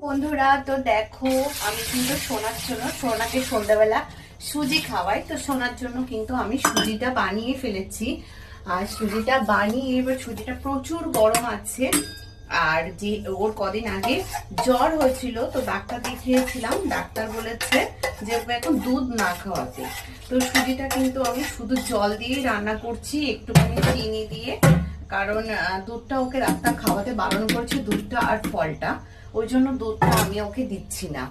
বন্ধুরা, তো দেখো আমি কিন্তু সোনাকে সন্ধ্যাবেলা সুজি খাওয়াই। তো সোনার জন্য কিন্তু আমি সুজিটা বানিয়ে ফেলেছি। আর সুজিটা বানিয়ে এবার সুজিটা প্রচুর গরম আছে। আর যে ওর কদিন আগে জ্বর হয়েছিল, তো ডাক্তার দেখিয়েছিলাম। ডাক্তার বলেছে যে ওকে এখন দুধ না খাওয়াতে। তো সুজিটা কিন্তু আমি শুধু জল দিয়েই রান্না করছি, একটুখানি চিনি দিয়ে। কারণ দুধটা ওকে ডাক্তার খাওয়াতে বারণ করছে, দুধটা আর ফলটা। ওই জন্য দুধটা আমি ওকে দিচ্ছি না।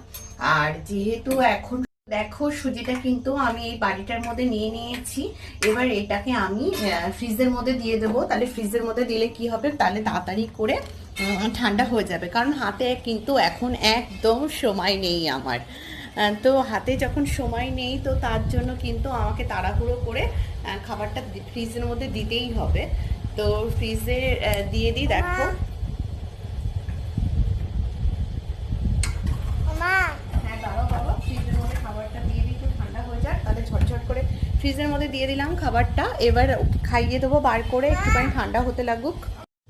আর যেহেতু এখন দেখো সুজিটা কিন্তু আমি এই বাড়িটার মধ্যে নিয়ে নিয়েছি। এবার এটাকে আমি ফ্রিজের মধ্যে দিয়ে দেবো। তাহলে ফ্রিজের মধ্যে দিলে কি হবে, তাহলে তাড়াতাড়ি করে ঠান্ডা হয়ে যাবে। কারণ হাতে কিন্তু এখন একদম সময় নেই আমার। তো হাতে যখন সময় নেই, তো তার জন্য কিন্তু আমাকে তাড়াহুড়ো করে খাবারটা ফ্রিজের মধ্যে দিতেই হবে। তো ফ্রিজে দিয়ে দিই। দেখো ফ্রিজের মধ্যে দিয়ে দিলাম খাবারটা। এবার খাইয়ে দেবো বার করে, একটুখানি ঠান্ডা হতে লাগুক।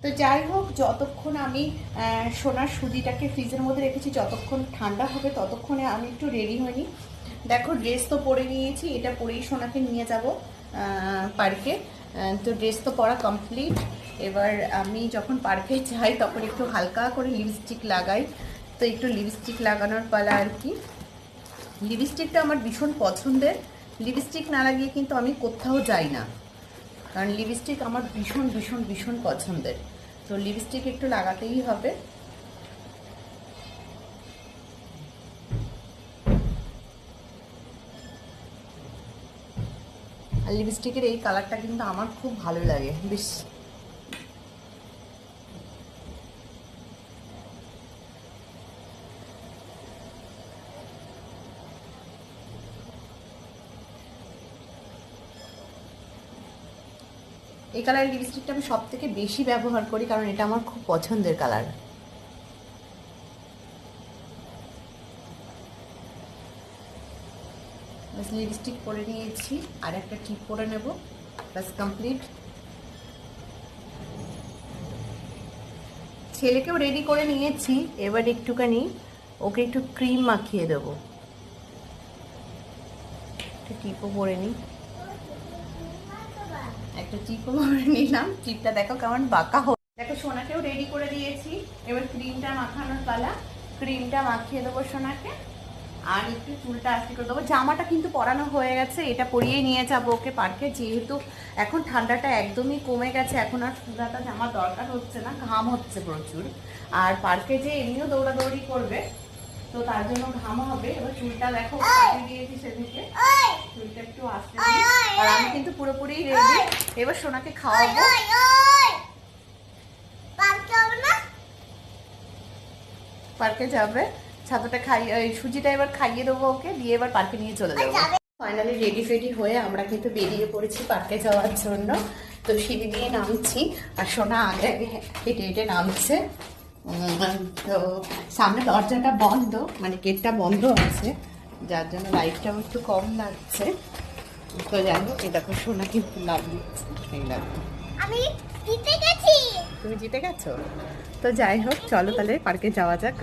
তো যাই হোক, যতক্ষণ আমি সোনার সুজিটাকে ফ্রিজের মধ্যে রেখেছি, যতক্ষণ ঠান্ডা হবে ততক্ষণে আমি একটু রেডি হইনি। দেখো ড্রেস তো পরে নিয়েছি, এটা পরেই সোনাকে নিয়ে যাব পার্কে। তো ড্রেস তো পরা কমপ্লিট। এবার আমি যখন পার্কে যাই তখন একটু হালকা করে লিপস্টিক লাগাই। তো একটু লিপস্টিক লাগানোর পালা আর কি। লিপস্টিকটা আমার ভীষণ পছন্দের। লিপস্টিক না লাগিয়ে কিন্তু আমি কোথাও যাই না, কারণ লিপস্টিক আমার ভীষণ ভীষণ ভীষণ পছন্দের। তো লিপস্টিক একটু লাগাতেই হবে। আর লিপস্টিকের এই কালারটা কিন্তু আমার খুব ভালো লাগে বেশ। এই কালারের লিপস্টিকটা আমি সব থেকে বেশি ব্যবহার করি, কারণ এটা আমার খুব পছন্দের কালার। লিপস্টিক পরে নিয়েছি, আর একটা টিপ পরে নেব, ব্যাস কমপ্লিট। ছেলেকেও রেডি করে নিয়েছি। এবার একটুখানি ওকে একটু ক্রিম মাখিয়ে দেবো। একটা টিপও পরে নিই, একটা টিপও পরে নিলাম। টিপটা দেখো কেমন বাঁকা হয়ে। দেখো সোনাকেও রেডি করে দিয়েছি। এবার ক্রিমটা মাখানোর পালা। ক্রিমটা মাখিয়ে দেবো সোনাকে, আর একটু চুলটা আস্তে করে দেবো। জামাটা কিন্তু পরানো হয়ে গেছে, এটা পরিয়েই নিয়ে যাবো ওকে পার্কে। যেহেতু এখন ঠান্ডাটা একদমই কমে গেছে, এখন আর ফুলাটা জামা দরকার হচ্ছে না, ঘাম হচ্ছে প্রচুর। আর পার্কে যে এমনিও দৌড়াদৌড়ি করবে, তো তার জন্য ঘাম হবে। এবার চুলটা দেখো কাটিয়ে দিয়েছি সেদিকে, চুলটা একটু আস্তে দিই। আর আমি কিন্তু পুরোপুরি রেডি। এবার সোনাকে খাওয়াবো। পার্কে যাবে, ছাতুটা খাইয়ে, সুজিটা এবার খাইয়ে দেবো ওকে, দিয়ে এবার পার্কে নিয়ে চলে যাবো। ফাইনালি রেডি ফেডি হয়ে আমরা কিন্তু বেরিয়ে পড়েছি পার্কে যাওয়ার জন্য। তো সিঁড়ি দিয়ে নামছি, আর সোনা আগে আগে হেঁটে হেঁটে নামছে। তো সামনে দরজাটা বন্ধ, মানে গেটটা বন্ধ আছে, যার জন্য লাইটটাও একটু কম লাগছে। তো যাই হোক, এই দেখো সোনা কিন্তু লাভ দিচ্ছে। এই লাগবে আমি জিতে গেছি। তুমি জিতে গেছো? তো যাই হোক, চলো তাহলে পার্কে যাওয়া যাক।